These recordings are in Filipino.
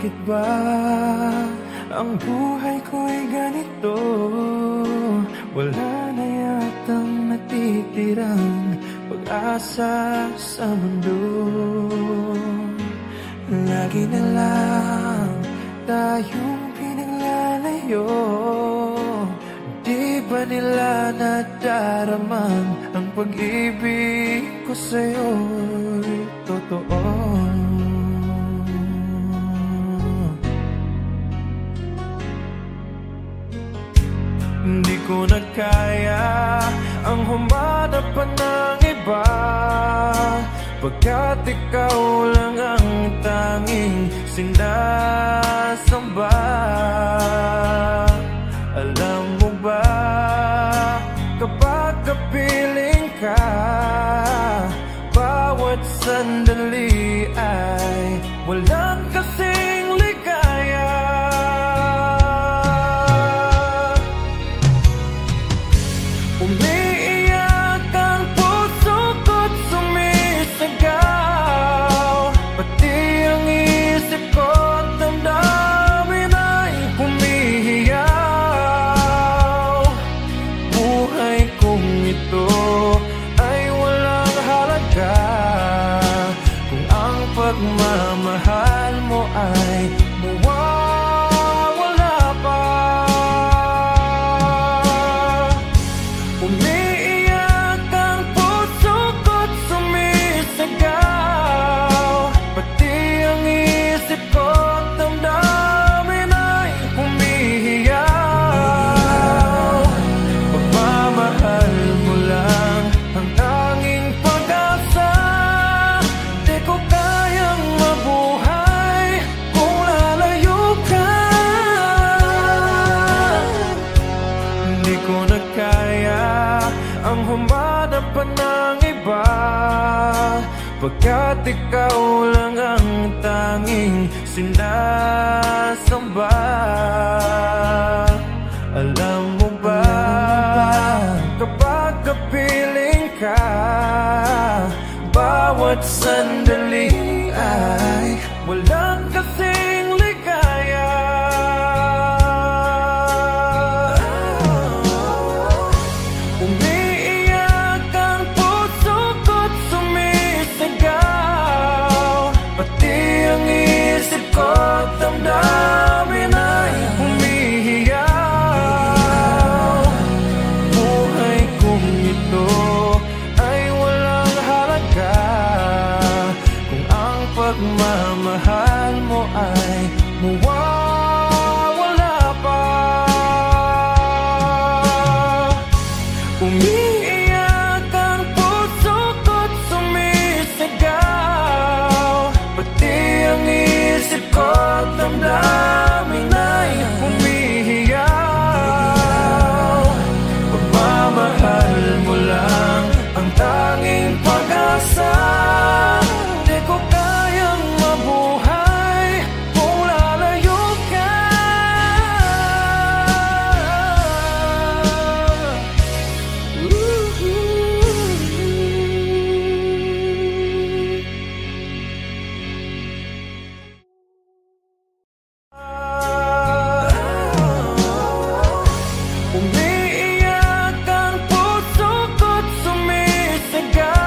Bakit ba ang buhay ko'y ganito? Wala na yatang natitirang pag-asa sa mundo. Lagi na lang tayong pinaglalayo. Di ba nila nadaraman ang pag-ibig ko sa'yo'y totoo? Hindi ko na kaya ang humanap pa ng iba, pagkat ikaw lang ang tanging sinasamba. Alam mo ba, kapag kapiling ka, bawat sandali ay walang kasing ligaya. Umiiyak ang puso ko't sumisigaw, pati ang isip ko't damdamin ay humihiyaw. Buhay kong ito ay walang halaga kung ang pagmamahal mo ay mawawala pa. Umiiyak ang puso ko't sumisigaw, pati ang isip ko't damdamin ay humihiyaw. Pagmamahal mo lang ang tanging pag-asa, di ko kayang mabuhay kung lalayo ka. Hindi ko na kaya ang humanap pa ng iba, pagkat ikaw lang ang tanging sinasamba. Alam mo ba, kapag kapiling ka, bawat sandali ay walang kasing ligaya. Umiiyak ang puso ko't sumisigaw, pati ang isip ko't damdamin ay humihiyaw. Buhay kong ito ay walang halaga kung ang pagmamahal mo ay mawawala pa. Umiiyak ang puso ko't sumisigaw, pati ang isip ko't damdamin ay humihiyaw. Pagmamahal mo lang ang tanging pag-asa, di ko kayang mabuhay kung lalayo ka. Umiiyak ang puso ko't sumisigaw,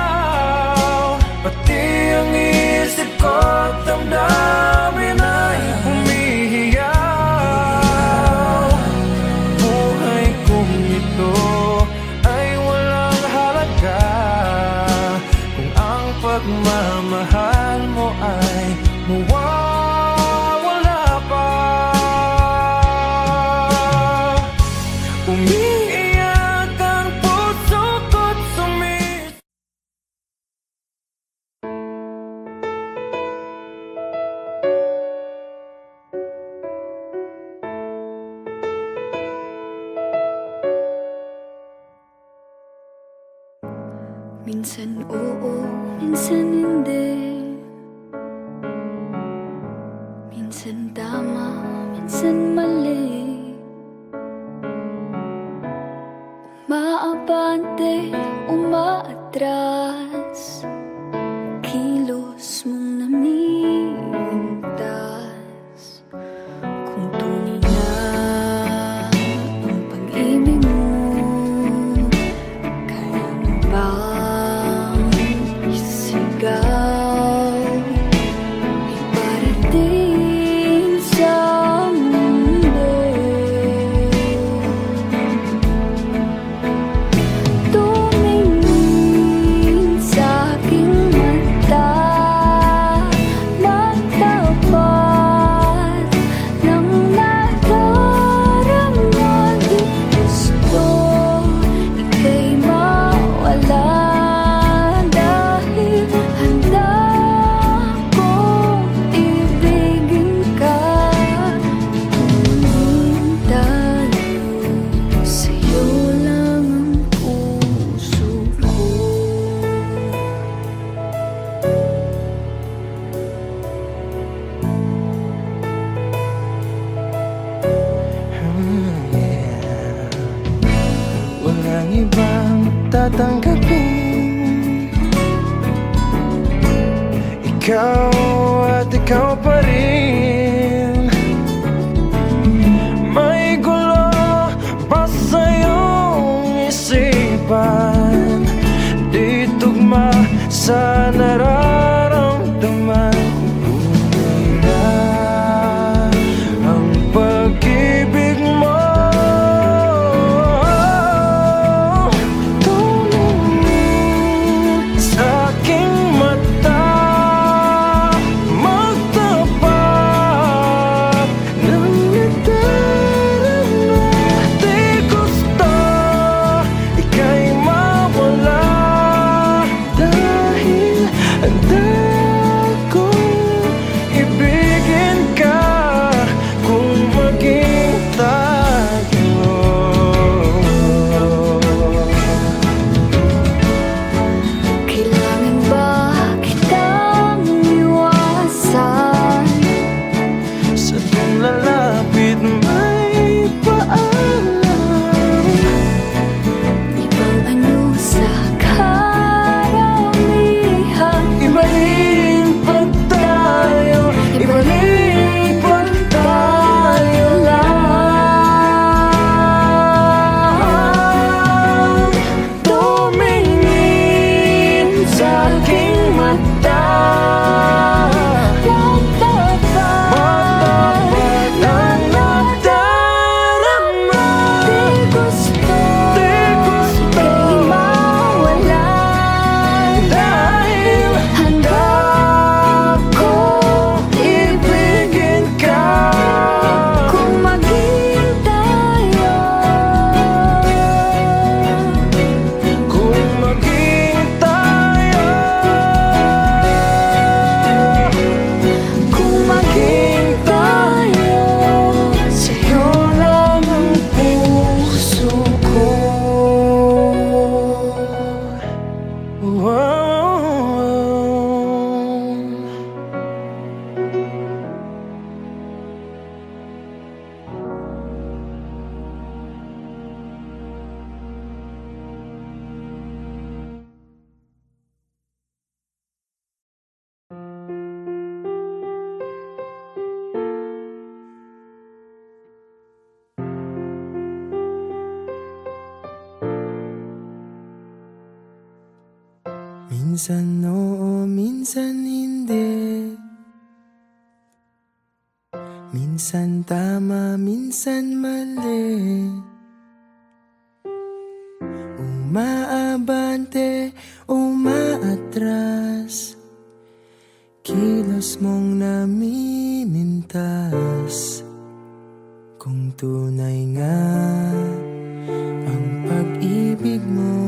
pati ang isip ko't damdamin ay humihiyaw. Buhay kong ito ay walang halaga kung ang pagmamahal mo ay mawawala pa. Umiiyak ang puso ko't sumisigaw. Minsan oo, minsan hindi. Minsan tama, minsan mali. Umaabante, umaatras, kilos mong namimintas. walang ibang tatanggapin. Ikaw at ikaw pa rin. May gulo pa sa iyong isipan, di tugma sa nararamdaman. Tunay na ang pag-ibig mo. Tumingin sa aking mata, magtapat ng nadarama. Di gusto ika'y mawala, dahil handa kong ibigin ka kung maging tayo. Kailangan ba kitang iwasan? Sa tuwing lalapit may paalam, Ibang anyo sa karamihan. ibalik pag tayo, ibalik pag tayo lang. Tumingin sa aking mata, magtapat ng nadarama. Di gusto ika'y mawala, Dahil handa kong ibigin ka kung maging tayo. kung maging tayo, Kung maging tayo, sa'yo lang ang puso ko. Wow. Minsan oo, minsan hindi. Minsan tama, minsan mali. Umaabante, umaatras. Kilos mong namimintas. Kung tunay nga ang pag-ibig mo,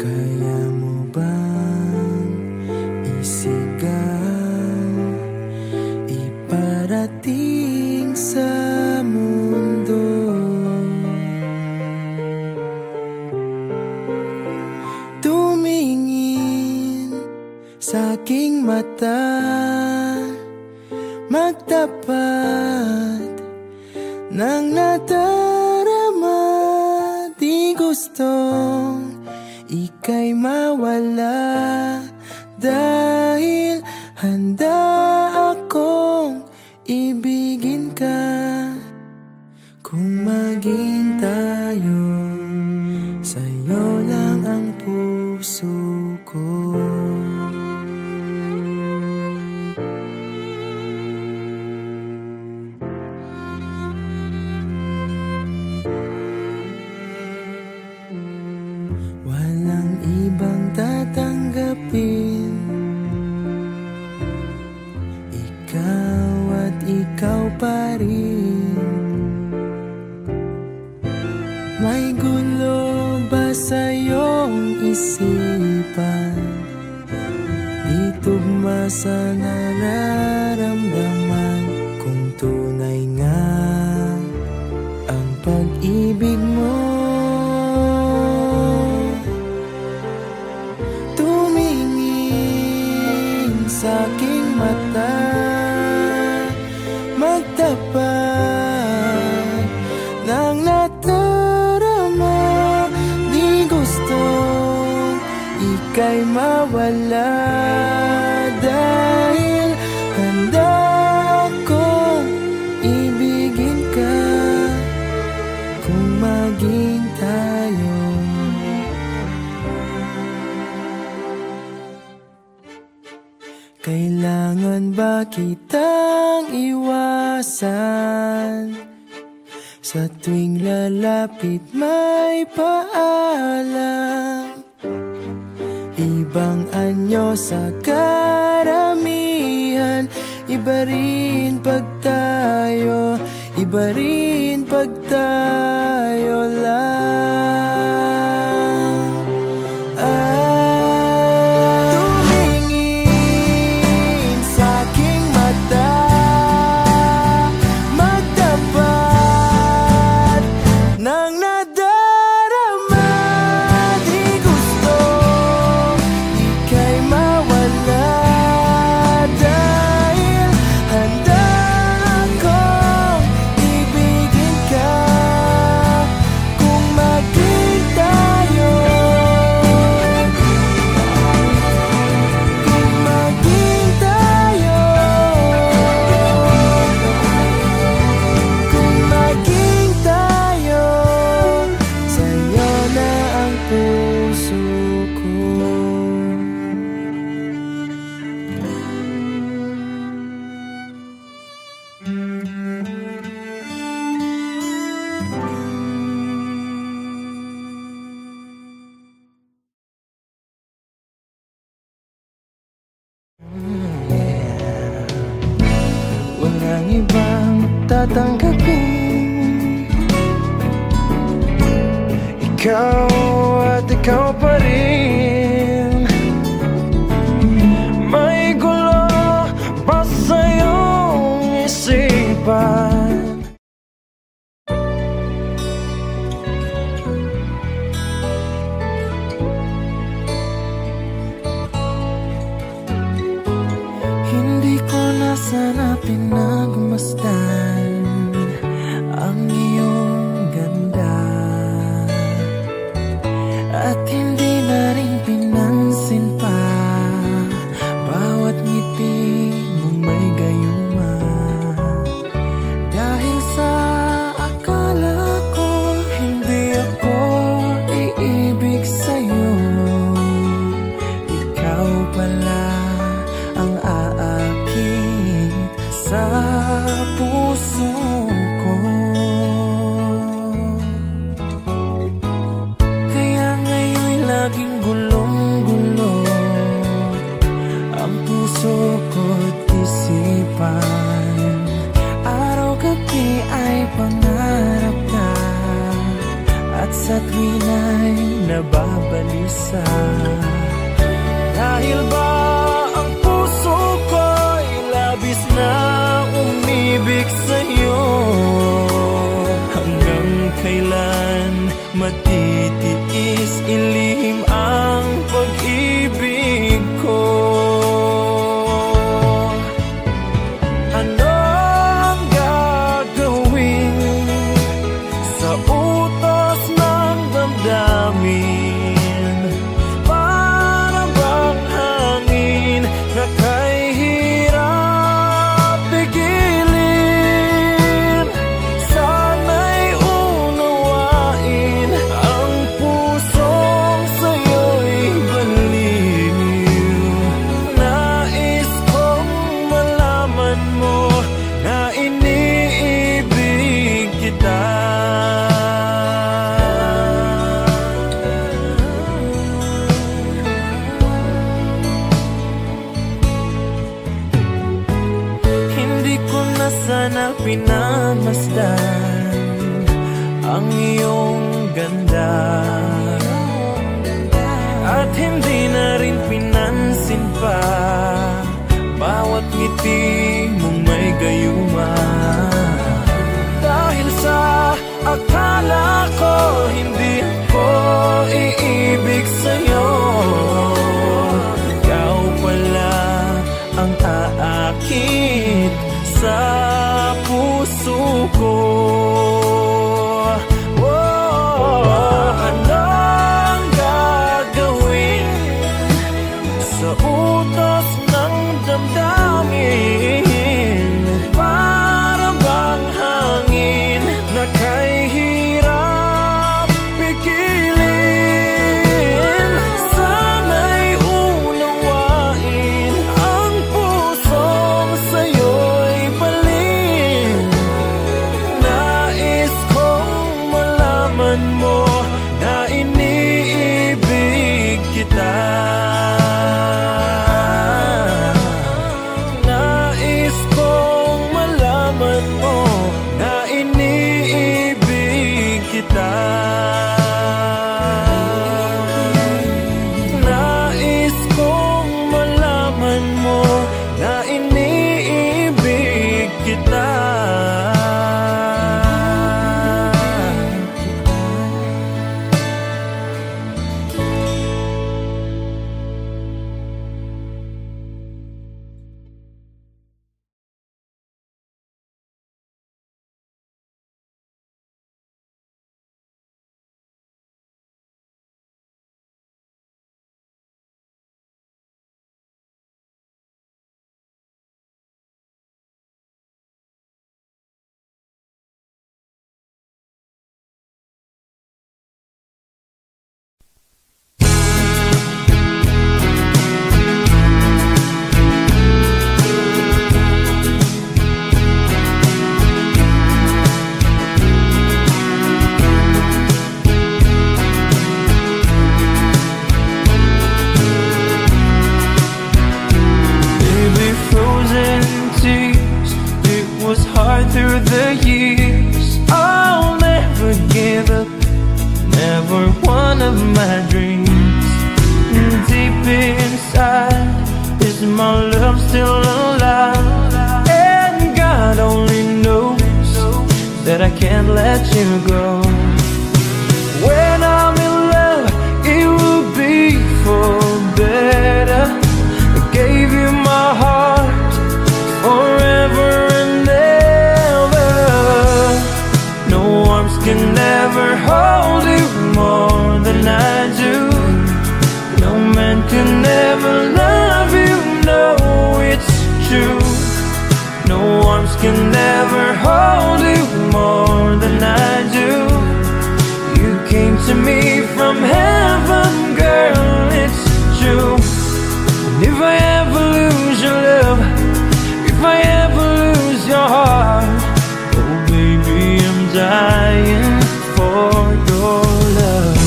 kaya mo bang isigaw, iparating sa mundo? Tumingin sa aking mata, magtapat ng nadarama. Di gustong ika'y mawala, dahil handa akong ibigin ka kung maging tayo. Sa'yo lang ang puso ko. Walang ibang tatanggapin, ikaw at ikaw pa rin. May gulo ba sa iyong isipan? Di tugma sa nararamdaman. Kung tunay nga ang pag-ibig mo, tumingin sa aking mata, magtapat ng nadarama. mawala. Dahil handa akong ibigin ka kung maging tayo. Kailangan ba kitang iwasan? Sa tuwing lalapit may paalam. Ibang anyo sa karamihan. Iba rin pag tayo, iba rin pag tayo lang. Tumingin sa'king mata, magtapat ng nadarama. Di gusto ika'y mawala. Dahil handa akong ibigin ka kung maging tayo. Kung maging tayo. Kung maging tayo. Sa'yo na ang puso ko. Walang ibang tatanggapin. Ikaw at ikaw pa rin. May gulo pa sa iyong isipan. Hindi ko na sana pinagmasdan ang iyong ganda, at hindi na rin pinansin pa bawat ngiti mong may gayuma. Dahil sa akala ko hindi ako iibig sa'yo, ikaw pala ang aakit sa puso ko. Kaya ngayon'y laging gulong-gulo ang puso ko't isipan. Araw-gabi ay pangarap ka, at sa tuwin ay nababalisa. Dahil ba ang puso ko'y labis na umibig sa'yo? Hanggang kailan matitiis ilihim ang pag-ibig ko? Ano ang gagawin sa utos ng damdamin? Para bang hangin na kay hirap pigilin? Sana'y unawain ang pusong sa'yo'y baliw. Nais kong malaman mo na iniibig kita. Hindi ko na sana pinamasdan ang iyong ganda, at hindi na rin pinansin pa bawat ngiti mong may gayuma. Dahil sa akala ko hindi ako iibig sa'yo, ikaw pala ang aakit sa puso ko. Ano ang gagawin sa kita. Nais kong malaman mo na iniibig kita. Nais kong malaman mo na iniibig kita. Through the years, I'll never give up, never one of my dreams. Deep inside, is my love still alive? And God only knows that I can't let you go. When I'm in love, it will be for better. I gave you my heart forever and ever. Can never hold you more than I do. No man can ever love you, no, it's true. No arms can never hold you more than I do. You came to me from heaven, girl, it's true. And if I ever lose your love, if I ever lose your heart, oh baby, I'm dying for your love.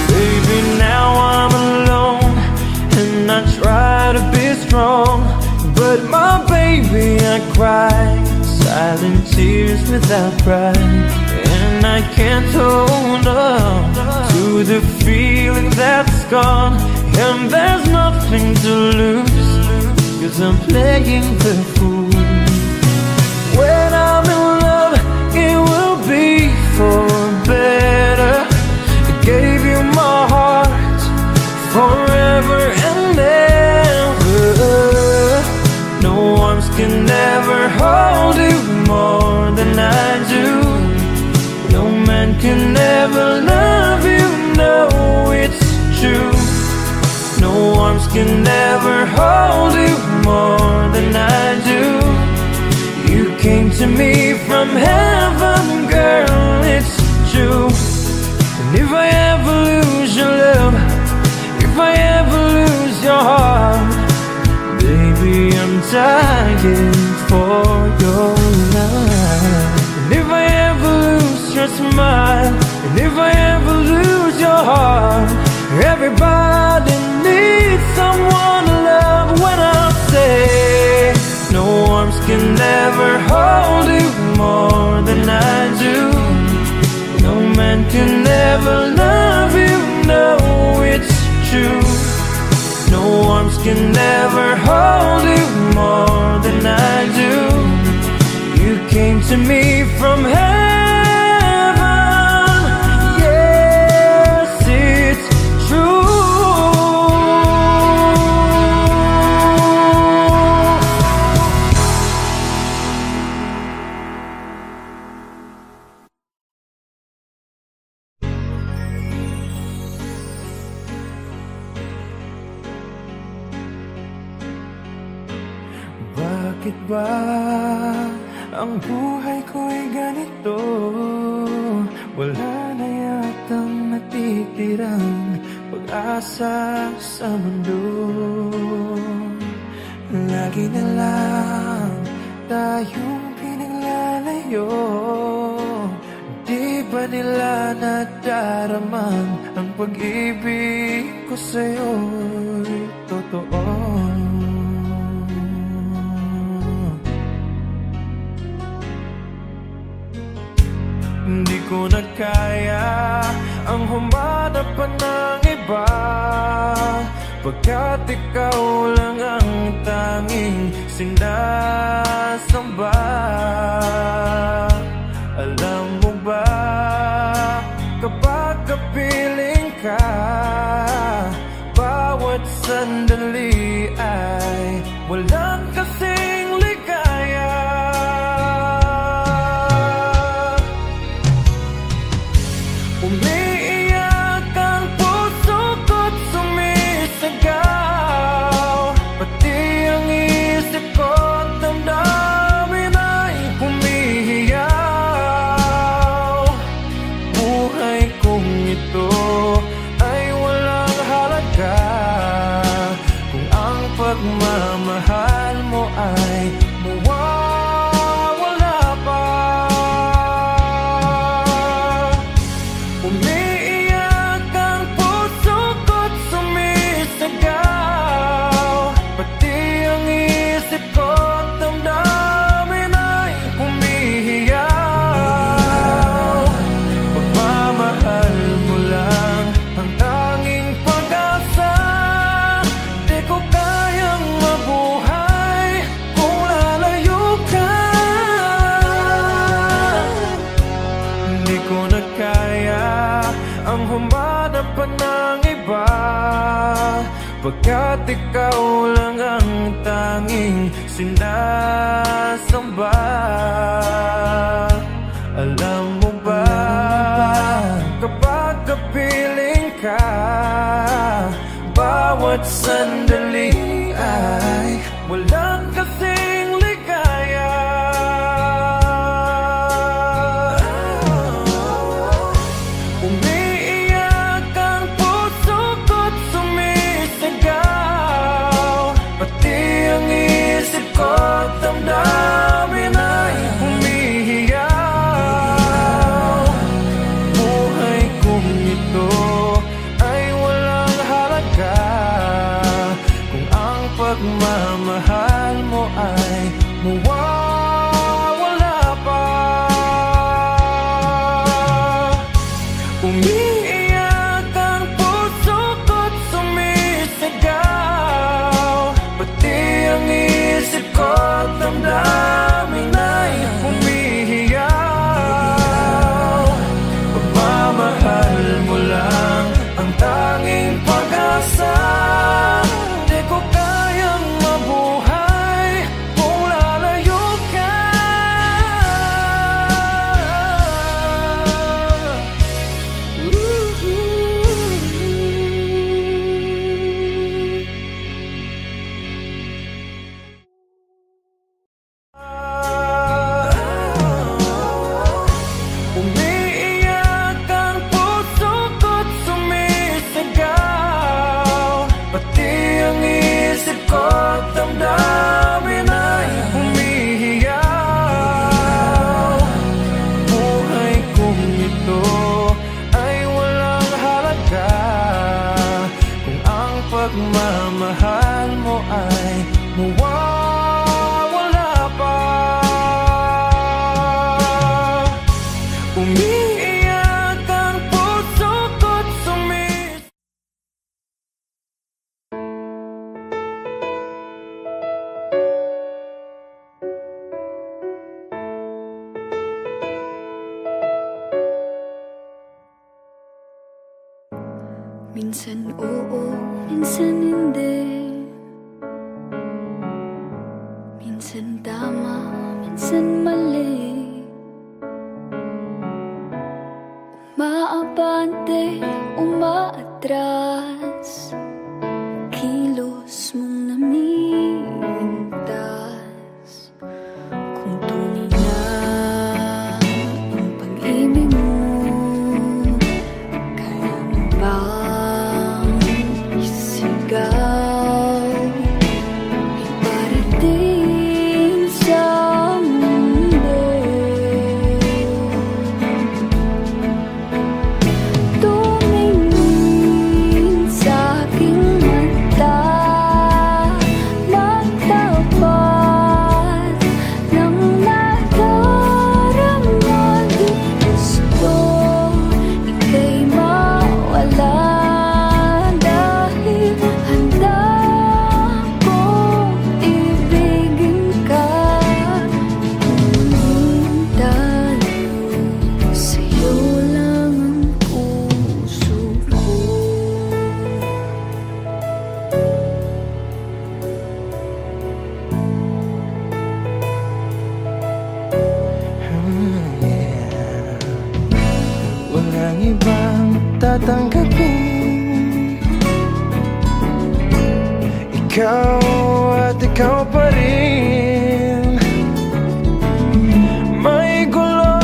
Baby, now I'm alone and I try to be strong, but my baby, I cry silent tears without pride. And I can't hold on to the feeling that's gone. And there's nothing to lose, 'cause I'm playing the fool. When I'm in love, it will be for better. I gave you my heart forever and ever. No arms can never hold you more than I do. No man can ever love you, no, it's true. No arms can never hold you more than I do. You came to me from heaven, girl, it's true. And if I ever lose your love, if I ever lose your heart, baby, I'm dying for your love. And if I ever lose your smile, and if I ever lose your heart, everybody needs someone to love. When I say no arms can never hold you more than I do. No man can never love you, no, it's true. No arms can never hold you more than I do. You came to me from heaven, yes, it's true. Bakit ba ang buhay ko'y ganito? Wala na yatang pag-asa sa mundo. Lagi na lang tayong pinaglalayo. Di ba nila nadaraman ang pag-ibig ko sa'yo'y totoo? Hindi ko na kaya ang humanap pa ng iba, pagkat ikaw lang ang tanging sinasamba. Alam mo ba, kapag kapiling ka, bawat sandali ay walang kasing ligaya. Umiiyak ang puso ko't sumisigaw, pati ang isip ko't damdamin ay humihiyaw. Buhay kong ito ay walang halaga kung ang pagmamahal mo ay mawawala pa. Umiiyak ang puso ko't sumisigaw, pati ang isip ko't damdamin ay humihiyaw. Pagmamahal mo lang ang tanging pag-asa, di ko kayang mabuhay kung lalayo ka. Hindi ko na kaya ang humanap pa ng iba, pagkat ikaw lang ang tanging sinasamba. Alam mo ba, kapag kapiling ka, bawat sandali ay walang kasing ligaya. Umiiyak ang puso ko't sumisigaw, pati ang isip ko't damdamin ay humihiyaw. Buhay kong ito ay walang halaga kung ang pagmamahal mo ay mawawala pa. Umiiyak ang puso ko't sumisigaw, pati ang isip ko't damdamin ay humihiyaw. Pagmamahal mo lang ang tanging pag-asa, di ko kayang mabuhay kung lalayo ka. Umiiyak ang puso ko't sumisigaw, pati ang isip ko't damdamin ay humihiyaw. Buhay kong ito ay walang halaga kung ang pagmamahal mo ay mawawala pa. Umiiyak ang puso ko't sumisigaw. Minsan oo, minsan hindi. Minsan tama, minsan mali. Umaabante, umaatras, kilos mong namimintas. Kung tunay na ang pag-ibig mo, kaya mo bang ibang tatanggapin. Ikaw at ikaw pa rin. May gulo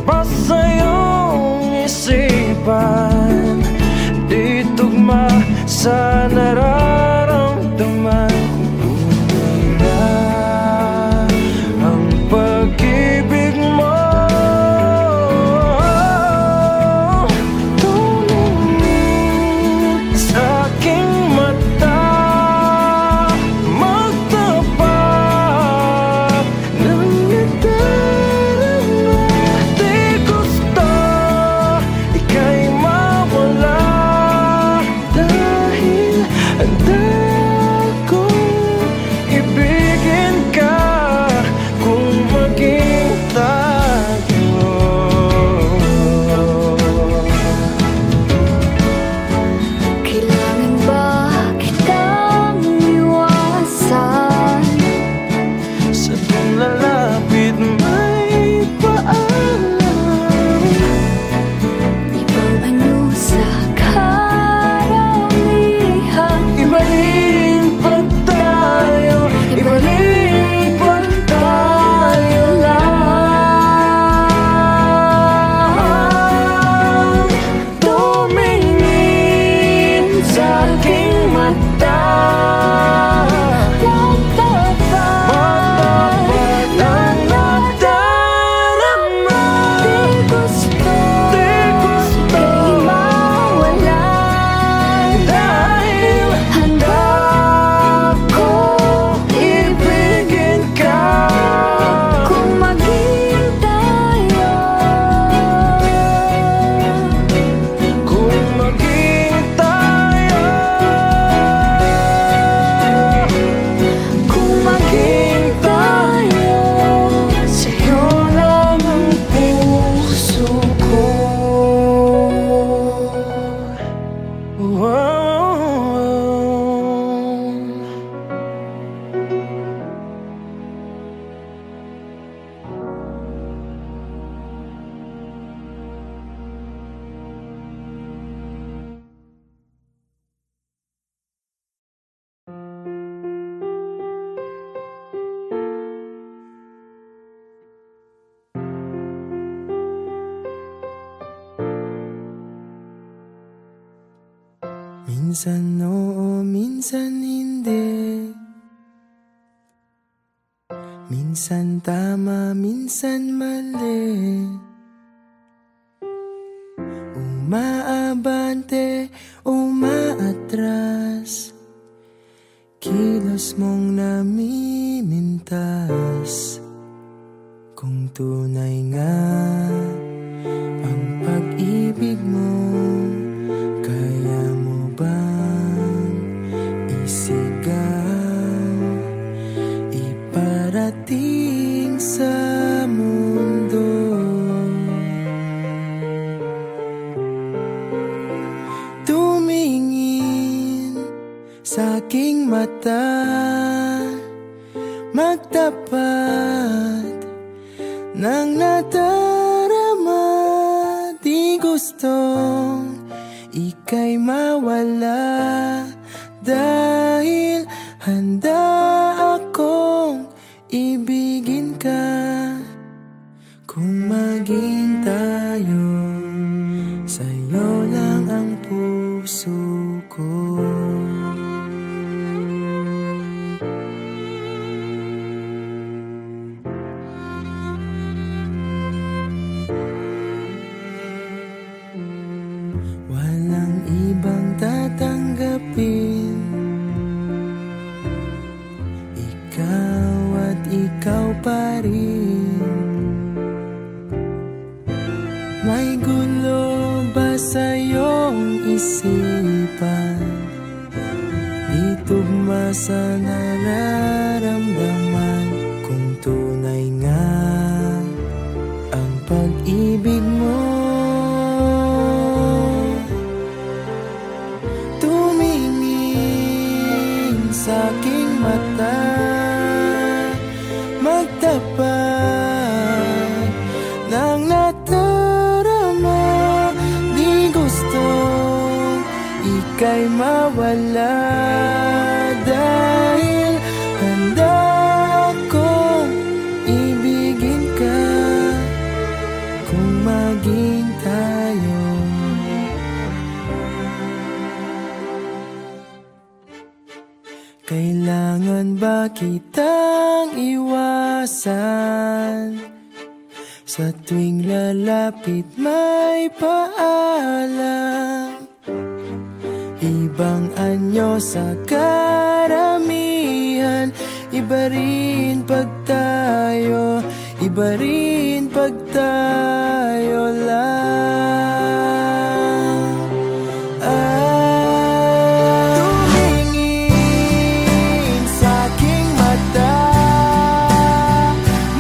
pa sa iyong isipan, di tugma sa nararamdaman. Tunay na ang pag-ibig mo. Tumingin sa aking mata, magtapat ng nadarama. Di gusto ika'y mawala, dahil handa kong ibigin ka kung maging tayo. Kailangan ba kitang iwasan? Sa tuwing lalapit may paalam, Ibang anyo sa karamihan. ibaling pag tayo, ibaling pag tayo lang. Tumingin sa aking mata, magtapat ng nadarama. Di gusto Di gusto ika'y mawala, dahil handa ko ibigin ka kung maging tayo. kung maging tayo. Kung maging tayo, Sa'yo lang ang puso ko. Wow. Minsan oo, minsan hindi. Minsan tama, minsan mali. Umaabante, umaatras. Kilos mong namimintas. Kung tunay nga ang pag-ibig mo, kaya mo bang isigaw, iparating sa mundo? Tumingin sa aking mata, magtapat ng nadarama. Di gustong ika'y mawala, dahil handa akong ibigin ka kung maging tayo. Sa'yo lang ang puso ko. Walang ibang tatanggapin, ikaw at ikaw pa rin. May gulo ba sa iyong isipan? Di tugma sa nararamdaman. Kung tunay nga ang pag-ibig mo, tumingin sa aking mata, magtapat ng nadarama. mawala, dahil handa akong ibigin ka kung maging tayo. Kailangan ba kitang iwasan? Sa tuwing lalapit may paalam, ibang anyo sa karamihan. Iba rin pag tayo, iba rin pag tayo lang. Tumingin sa aking mata,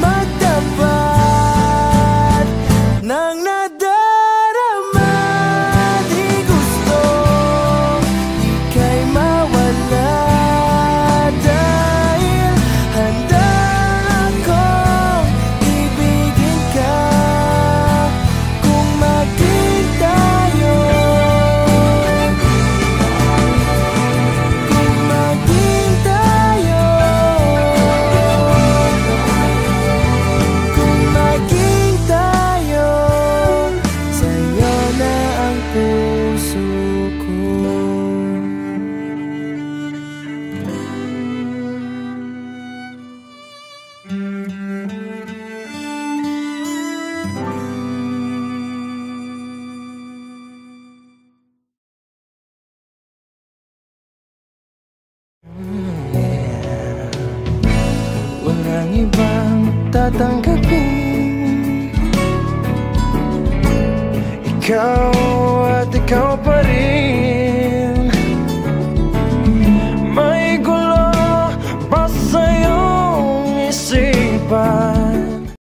magtapat ng nadarama. Di gusto ika'y mawala, dahil handa akong ibigin ka kung maging tayo. Kung maging tayo, kung maging tayo, sa'yo na ang puso ko. Walang ibang tatanggapin, ikaw at ikaw pa rin.